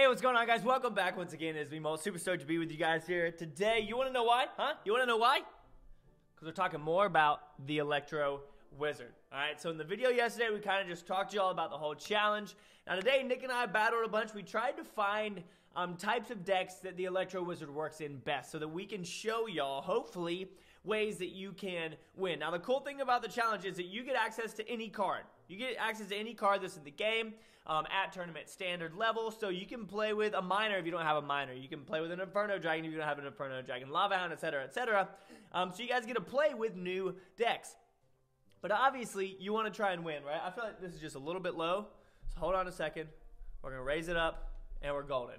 What's going on, guys? Welcome back once again. It's me, Molt. Super stoked to be with you guys here today. You want to know why? Huh? You want to know why? Because we're talking more about the Electro Wizard. Alright, so in the video yesterday, we kind of just talked to y'all about the whole challenge. Now today, Nick and I battled a bunch. We tried to find types of decks that the Electro Wizard works in best so that we can show y'all, hopefully, ways that you can win. Now the cool thing about the challenge is that you get access to any card. You get access to any card that's in the game at tournament standard level, so you can play with a miner if you don't have a miner. You can play with an Inferno Dragon if you don't have an Inferno Dragon, Lava Hound, etc., etc. So you guys get to play with new decks. But obviously, you want to try and win, right? I feel like this is just a little bit low, so hold on a second. We're going to raise it up, and we're golden.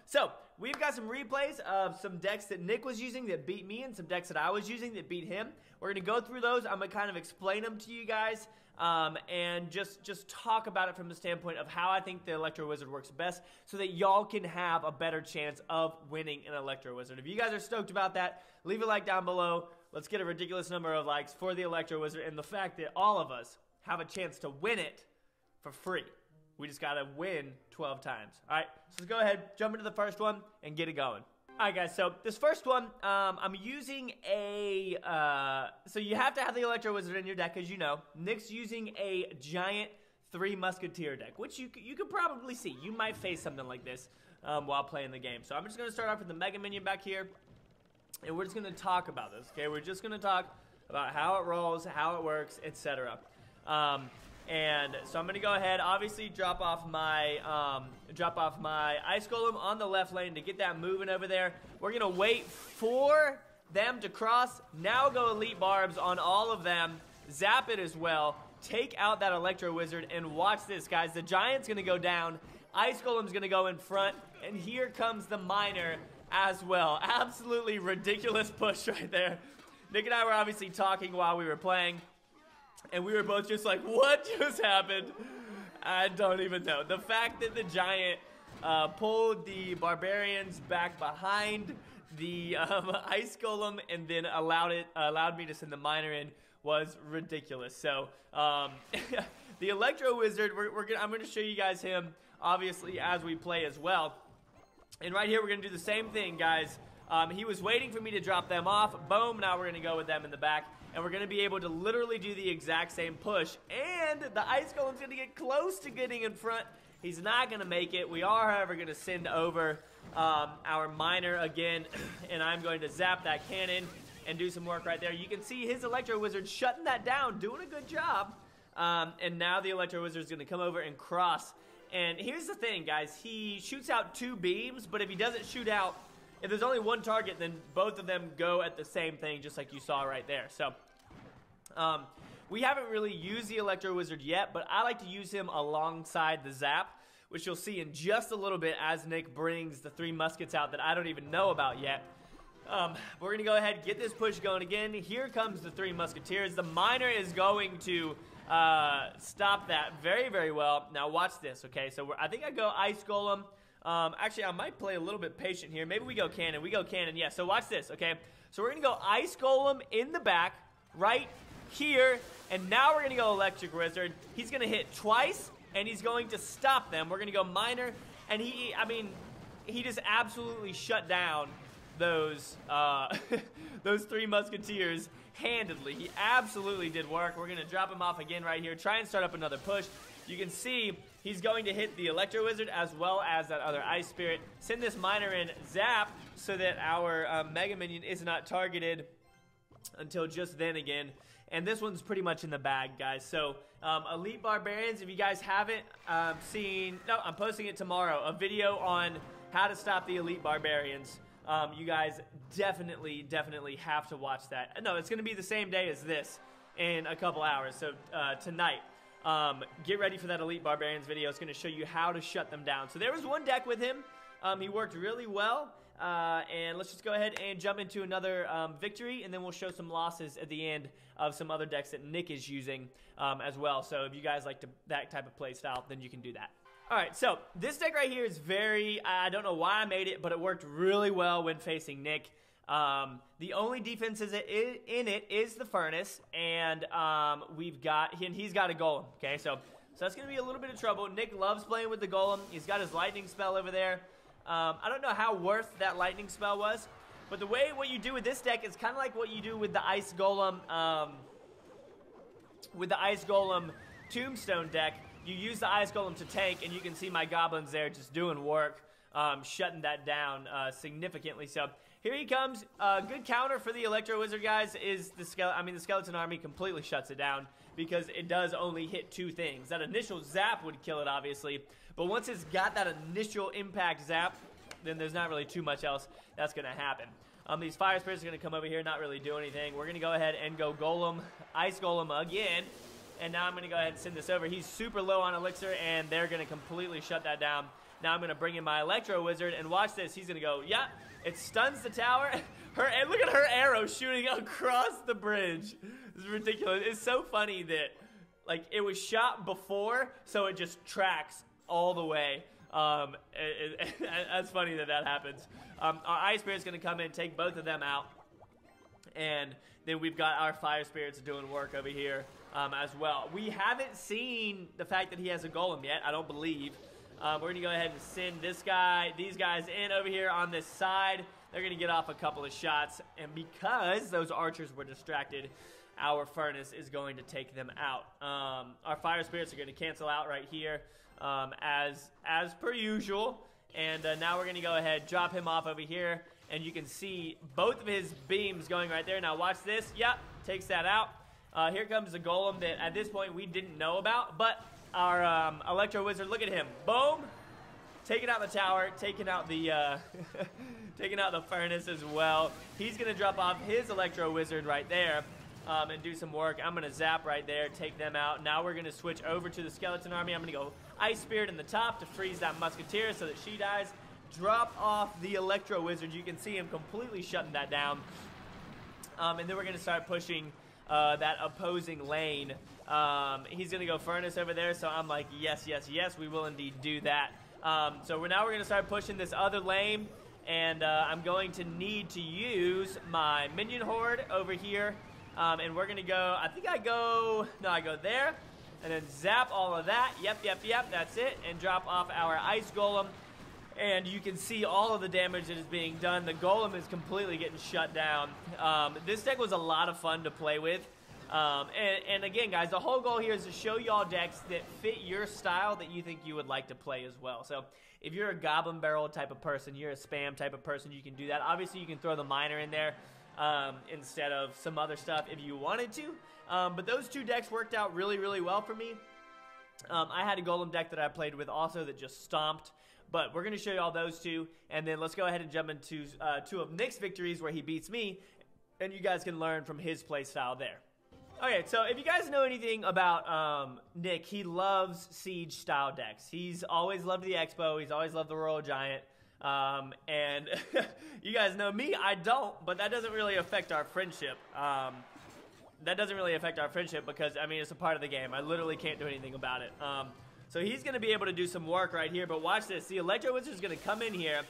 So, we've got some replays of some decks that Nick was using that beat me and some decks that I was using that beat him. We're going to go through those. I'm going to kind of explain them to you guys and just talk about it from the standpoint of how I think the Electro Wizard works best so that y'all can have a better chance of winning an Electro Wizard. If you guys are stoked about that, leave a like down below. Let's get a ridiculous number of likes for the Electro Wizard and the fact that all of us have a chance to win it for free. We just got to win 12 times. All right, so let's go ahead, jump into the first one, and get it going. All right, guys, so this first one, I'm using a, so you have to have the Electro Wizard in your deck, as you know. Nick's using a giant Three Musketeer deck, which you could probably see. You might face something like this while playing the game. So I'm just going to start off with the Mega Minion back here, and we're just going to talk about this, okay? We're just going to talk about how it rolls, how it works, etc. And so I'm going to go ahead, obviously drop off my Ice Golem on the left lane to get that moving over there. We're going to wait for them to cross. Now go Elite Barbs on all of them. Zap it as well. Take out that Electro Wizard and watch this, guys. The Giant's going to go down. Ice Golem's going to go in front. And here comes the Miner as well. Absolutely ridiculous push right there. Nick and I were obviously talking while we were playing. And we were both just like, what just happened? I don't even know. The fact that the Giant pulled the Barbarians back behind the Ice Golem and then allowed me to send the Miner in was ridiculous. So, the Electro Wizard, I'm going to show you guys him, obviously, as we play as well. And right here, we're going to do the same thing, guys. He was waiting for me to drop them off. Boom, now we're going to go with them in the back. And we're going to be able to literally do the exact same push. And the Ice Golem's going to get close to getting in front. He's not going to make it. We are, however, going to send over our Miner again. And I'm going to zap that cannon and do some work right there. You can see his Electro Wizard shutting that down, doing a good job. And now the Electro Wizard is going to come over and cross. And here's the thing, guys. He shoots out 2 beams, but if he doesn't shoot out, if there's only one target, then both of them go at the same thing, just like you saw right there. So, we haven't really used the Electro Wizard yet, but I like to use him alongside the Zap, which you'll see in just a little bit as Nick brings the 3 muskets out that I don't even know about yet. We're going to go ahead and get this push going again. Here comes the 3 Musketeers. The Miner is going to stop that very, very well. Now, watch this, okay? So, I think I go Ice Golem. Actually, I might play a little bit patient here. Maybe we go Cannon. We go Cannon, yeah. So watch this, okay? So we're going to go Ice Golem in the back, right here. And now we're going to go Electric Wizard. He's going to hit twice, and he's going to stop them. We're going to go Miner. And he just absolutely shut down those, those 3 Musketeers handedly. He absolutely did work. We're going to drop him off again right here. Try and start up another push. You can see he's going to hit the Electro Wizard as well as that other Ice Spirit. Send this Miner in, zap, so that our Mega Minion is not targeted until just then again. And this one's pretty much in the bag, guys. So, Elite Barbarians, if you guys haven't seen, no, I'm posting it tomorrow, a video on how to stop the Elite Barbarians. You guys definitely have to watch that. No, it's going to be the same day as this in a couple hours, so tonight. Get ready for that Elite Barbarians video. It's going to show you how to shut them down. So there was one deck with him. He worked really well. And let's just go ahead and jump into another victory, and then we'll show some losses at the end of some other decks that Nick is using as well. So if you guys like that type of play style, then you can do that. Alright, so this deck right here is very, I don't know why I made it, but it worked really well when facing Nick. The only defense in it is the Furnace, and he's got a Golem, okay? So So that's going to be a little bit of trouble. Nick loves playing with the golem. He's got his lightning spell over there. I don't know how worth that lightning spell was, but what you do with this deck is kind of like what you do with the ice golem, tombstone deck. You use the ice golem to tank, and you can see my goblins there just doing work, shutting that down significantly. So here he comes. Good counter for the Electro Wizard, guys, is the skeleton army completely shuts it down because it does only hit 2 things. That initial zap would kill it, obviously, but once it's got that initial impact zap, then there's not really too much else that's going to happen. These fire spirits are going to come over here, not really do anything. We're going to go ahead and go golem, ice golem again. And now I'm going to go ahead and send this over. He's super low on elixir, and they're going to completely shut that down. Now I'm going to bring in my Electro Wizard, and watch this. He's going to go, yeah, it stuns the tower. And look at her arrow shooting across the bridge. This is ridiculous. It's so funny that, like, it was shot before, so it just tracks all the way. That's funny that happens. Our Ice Spirit's going to come in, take both of them out. And then we've got our Fire Spirits doing work over here. As well. We haven't seen the fact that he has a golem yet, I don't believe. We're going to go ahead and send these guys in over here on this side. They're going to get off a couple of shots, and because those archers were distracted, our furnace is going to take them out. Our fire spirits are going to cancel out right here, as per usual. And now we're going to go ahead, drop him off over here, and you can see both of his beams going right there. Now watch this. Yep, takes that out. Here comes the golem that at this point we didn't know about, but our Electro Wizard, look at him, boom, taking out the tower, taking out the taking out the furnace as well. He's gonna drop off his Electro Wizard right there and do some work. I'm gonna zap right there, take them out. Now we're gonna switch over to the skeleton army. I'm gonna go Ice Spirit in the top to freeze that musketeer so that she dies. Drop off the Electro Wizard. You can see him completely shutting that down, and then we're gonna start pushing that opposing lane. He's going to go furnace over there, so I'm like, yes, yes, yes, we will indeed do that. So we're going to start pushing this other lane, and I'm going to need to use my minion horde over here, and we're going to go, I go there, and then zap all of that, yep, that's it, and drop off our ice golem. And you can see all of the damage that is being done. The golem is completely getting shut down. This deck was a lot of fun to play with. And again, guys, the whole goal here is to show y'all decks that fit your style that you think you would like to play as well. So if you're a goblin barrel type of person, you're a spam type of person, you can do that. Obviously, you can throw the miner in there instead of some other stuff if you wanted to. But those 2 decks worked out really, really well for me. I had a golem deck that I played with also that just stomped. But we're going to show you all those 2, and then let's go ahead and jump into 2 of Nick's victories where he beats me, and you guys can learn from his play style there. Okay, so if you guys know anything about Nick, he loves siege style decks. He's always loved the Expo, he's always loved the Royal Giant, and you guys know me, I don't, but that doesn't really affect our friendship. Because, I mean, it's a part of the game. I literally can't do anything about it. So he's going to be able to do some work right here, but watch this. The Electro Wizard is going to come in here.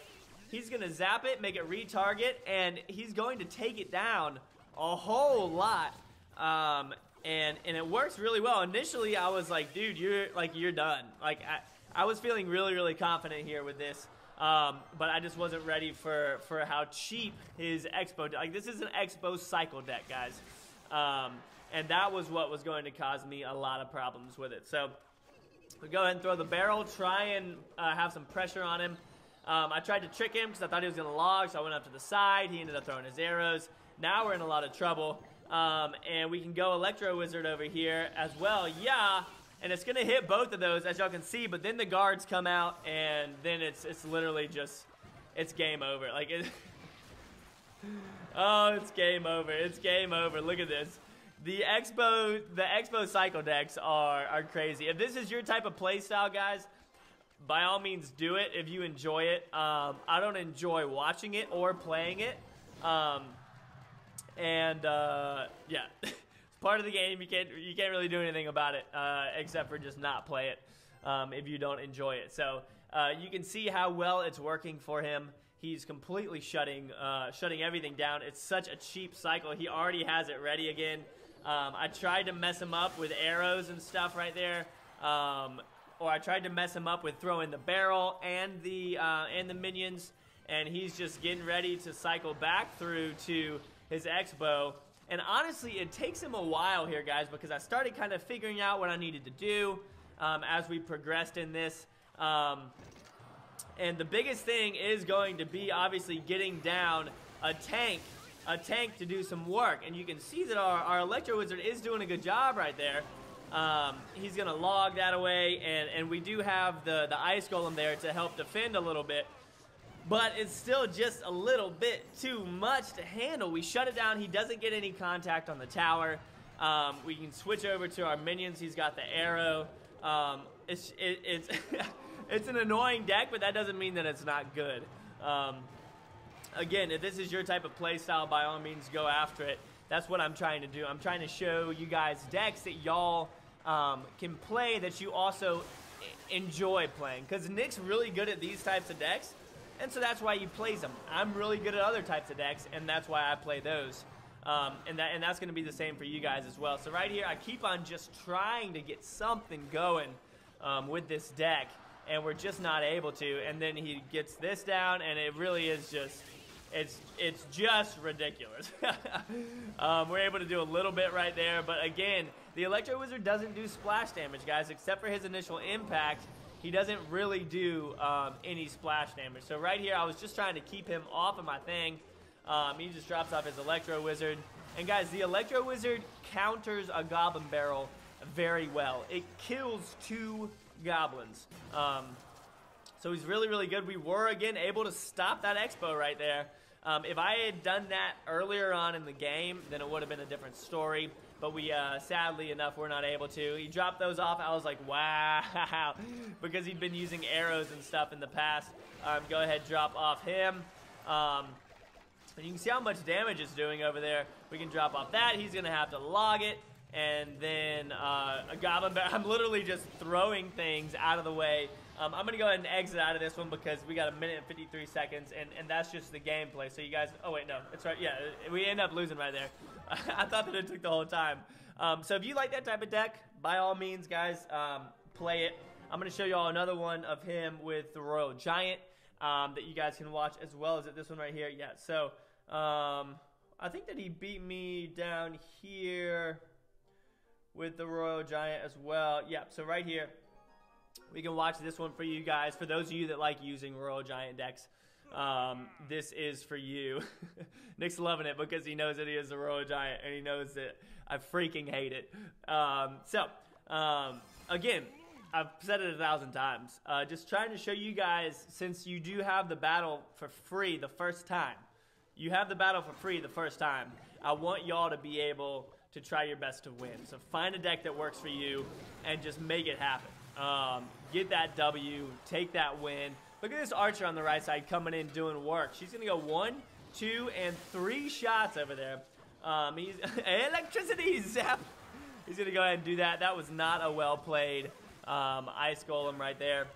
He's going to zap it, make it retarget, and he's going to take it down a whole lot. And it works really well. Initially, I was like, dude, you're done. Like, I was feeling really, really confident here with this, but I just wasn't ready for how cheap his Expo, like, this is an Expo cycle deck, guys. And that was what was going to cause me a lot of problems with it. So we go ahead and throw the barrel, try and have some pressure on him. I tried to trick him because I thought he was going to log, so I went up to the side. He ended up throwing his arrows. Now we're in a lot of trouble. And we can go Electro Wizard over here as well. Yeah, and it's going to hit both of those, as y'all can see. But then the guards come out, and then it's literally just, it's game over. Like, oh, it's game over. It's game over. Look at this. The Expo cycle decks are crazy. If this is your type of play style, guys, by all means do it if you enjoy it. I don't enjoy watching it or playing it. Yeah, it's part of the game. You can't really do anything about it except for just not play it if you don't enjoy it. So you can see how well it's working for him. He's completely shutting everything down. It's such a cheap cycle. He already has it ready again. I tried to mess him up with arrows and stuff right there, or I tried to mess him up with throwing the barrel and the minions, and he's just getting ready to cycle back through to his X-bow. And honestly, it takes him a while here, guys, because I started kind of figuring out what I needed to do as we progressed in this. And the biggest thing is going to be obviously getting down a tank to do some work. And you can see that our Electro Wizard is doing a good job right there. He's going to log that away, and we do have the Ice Golem there to help defend a little bit. But it's still just a little bit too much to handle. We shut it down. He doesn't get any contact on the tower. We can switch over to our minions. He's got the arrow. It's it's an annoying deck, but that doesn't mean that it's not good. Again, if this is your type of play style, by all means, go after it. That's what I'm trying to do. I'm trying to show you guys decks that y'all can play that you also enjoy playing. Because Nick's really good at these types of decks, and so that's why he plays them. I'm really good at other types of decks, and that's why I play those. And that's going to be the same for you guys as well. So right here, I keep on just trying to get something going with this deck, and we're just not able to. And then he gets this down, and it really is just, it's just ridiculous. We're able to do a little bit right there, but again, the Electro Wizard doesn't do splash damage, guys, except for his initial impact. He doesn't really do any splash damage. So right here, I was just trying to keep him off of my thing. He just drops off his Electro Wizard. And guys, the Electro Wizard counters a Goblin Barrel very well. It kills 2 goblins. So he's really, really good. We were, again, able to stop that Expo right there. If I had done that earlier on in the game, then it would have been a different story. But we, sadly enough, we're not able to. He dropped those off. I was like, wow. Because he'd been using arrows and stuff in the past. Go ahead, drop off him. And you can see how much damage it's doing over there. We can drop off that. He's going to have to log it. And then a Goblin Barrel. I'm literally just throwing things out of the way. I'm going to go ahead and exit out of this one because we got 1 minute and 53 seconds. And that's just the gameplay. So you guys, oh wait, no, that's right. Yeah, we end up losing right there. I thought that it took the whole time. So if you like that type of deck, by all means, guys, play it. I'm going to show you all another one of him with the Royal Giant that you guys can watch, as well as this one right here. Yeah, so I think that he beat me down here with the Royal Giant as well. Yeah, so right here, we can watch this one for you guys. For those of you that like using Royal Giant decks, this is for you. Nick's loving it because he knows that he is the Royal Giant, and he knows that I freaking hate it. Again, I've said it 1,000 times. Just trying to show you guys, since you do have the battle for free the first time, I want y'all to be able to try your best to win. So find a deck that works for you and just make it happen. Get that W, take that win. Look at this Archer on the right side coming in doing work. She's going to go 1, 2, and 3 shots over there. He's electricity zap. He's going to go ahead and do that. That was not a well-played Ice Golem right there.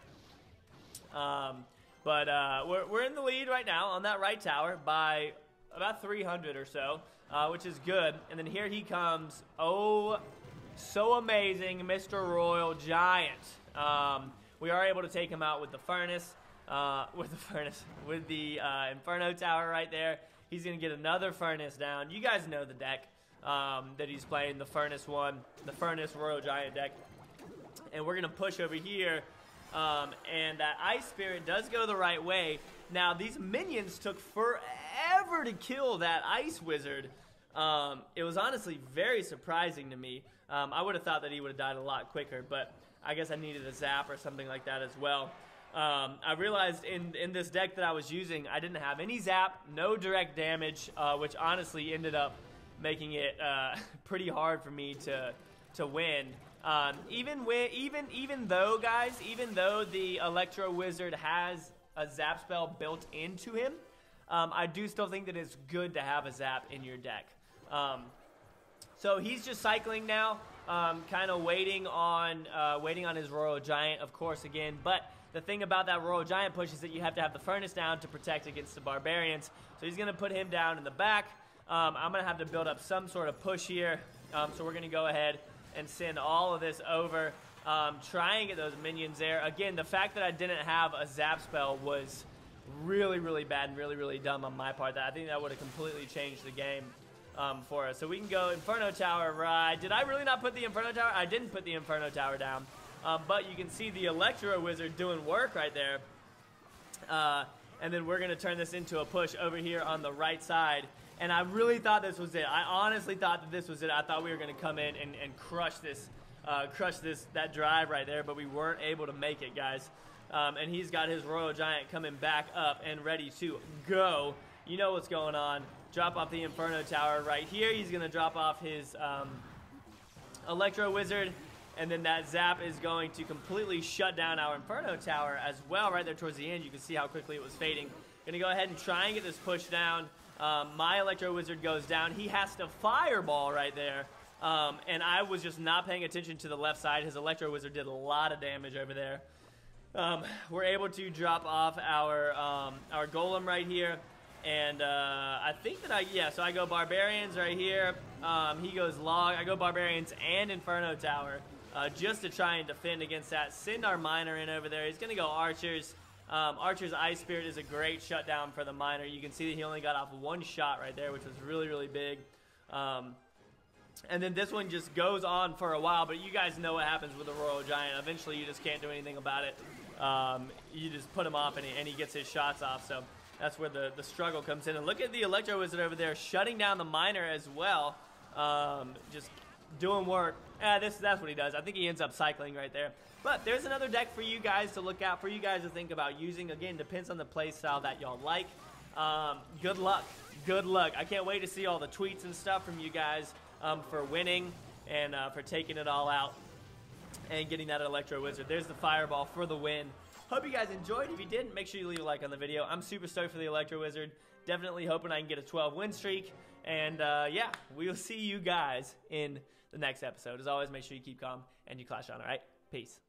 But we're in the lead right now on that right tower by about 300 or so, which is good. And then here he comes. Oh, so amazing, Mr. Royal Giant. We are able to take him out with the furnace, with the Inferno Tower right there. He's going to get another furnace down. You guys know the deck that he's playing, the furnace one, the furnace Royal Giant deck. And we're going to push over here, and that Ice Spirit does go the right way. Now, these minions took forever to kill that Ice Wizard. It was honestly very surprising to me. I would have thought that he would have died a lot quicker, but I guess I needed a zap or something like that as well. I realized in this deck that I was using, I didn't have any zap, no direct damage, which honestly ended up making it pretty hard for me to win. Even though, guys, even though the Electro Wizard has a zap spell built into him, I do still think that it's good to have a zap in your deck. So he's just cycling now, kind of waiting on his Royal Giant, of course, again. But the thing about that Royal Giant push is that you have to have the furnace down to protect against the barbarians. So he's going to put him down in the back. I'm going to have to build up some sort of push here. So we're going to go ahead and send all of this over. Try and get those minions there. Again, the fact that I didn't have a zap spell was really, really bad and really, really dumb on my part. I think that would have completely changed the game for us. So we can go Inferno Tower, right? Did I really not put the Inferno Tower? I didn't put the Inferno Tower down. But you can see the Electro Wizard doing work right there. And then we're going to turn this into a push over here on the right side. And I really thought this was it. I honestly thought that this was it. I thought we were going to come in and crush that drive right there, but we weren't able to make it, guys. And he's got his Royal Giant coming back up and ready to go. You know what's going on. Drop off the Inferno Tower right here. He's going to drop off his Electro Wizard. And then that zap is going to completely shut down our Inferno Tower as well. Right there towards the end, you can see how quickly it was fading. Gonna go ahead and try and get this push down. My Electro Wizard goes down. He has to Fireball right there. And I was just not paying attention to the left side. His Electro Wizard did a lot of damage over there. We're able to drop off our Golem right here. And I think that so I go Barbarians right here. He goes Log. I go Barbarians and Inferno Tower. Just to try and defend against that. Send our Miner in over there. He's going to go Archers. Archer's Ice Spirit is a great shutdown for the Miner. You can see that he only got off one shot right there, which was really, really big. And then this one just goes on for a while, but you guys know what happens with the Royal Giant. Eventually, you just can't do anything about it. You just put him off, and he gets his shots off. So that's where the struggle comes in. And look at the Electro Wizard over there shutting down the Miner as well. Just doing work. That's what he does. I think he ends up cycling right there. But there's another deck for you guys to look out, for you guys to think about using. Again, depends on the play style that y'all like. Good luck. Good luck. I can't wait to see all the tweets and stuff from you guys for winning and for taking it all out and getting that Electro Wizard. There's the Fireball for the win. Hope you guys enjoyed. If you did, make sure you leave a like on the video. I'm super stoked for the Electro Wizard. Definitely hoping I can get a 12-win streak. And yeah, we will see you guys in the next episode. As always, make sure you keep calm and you clash on, all right? Peace.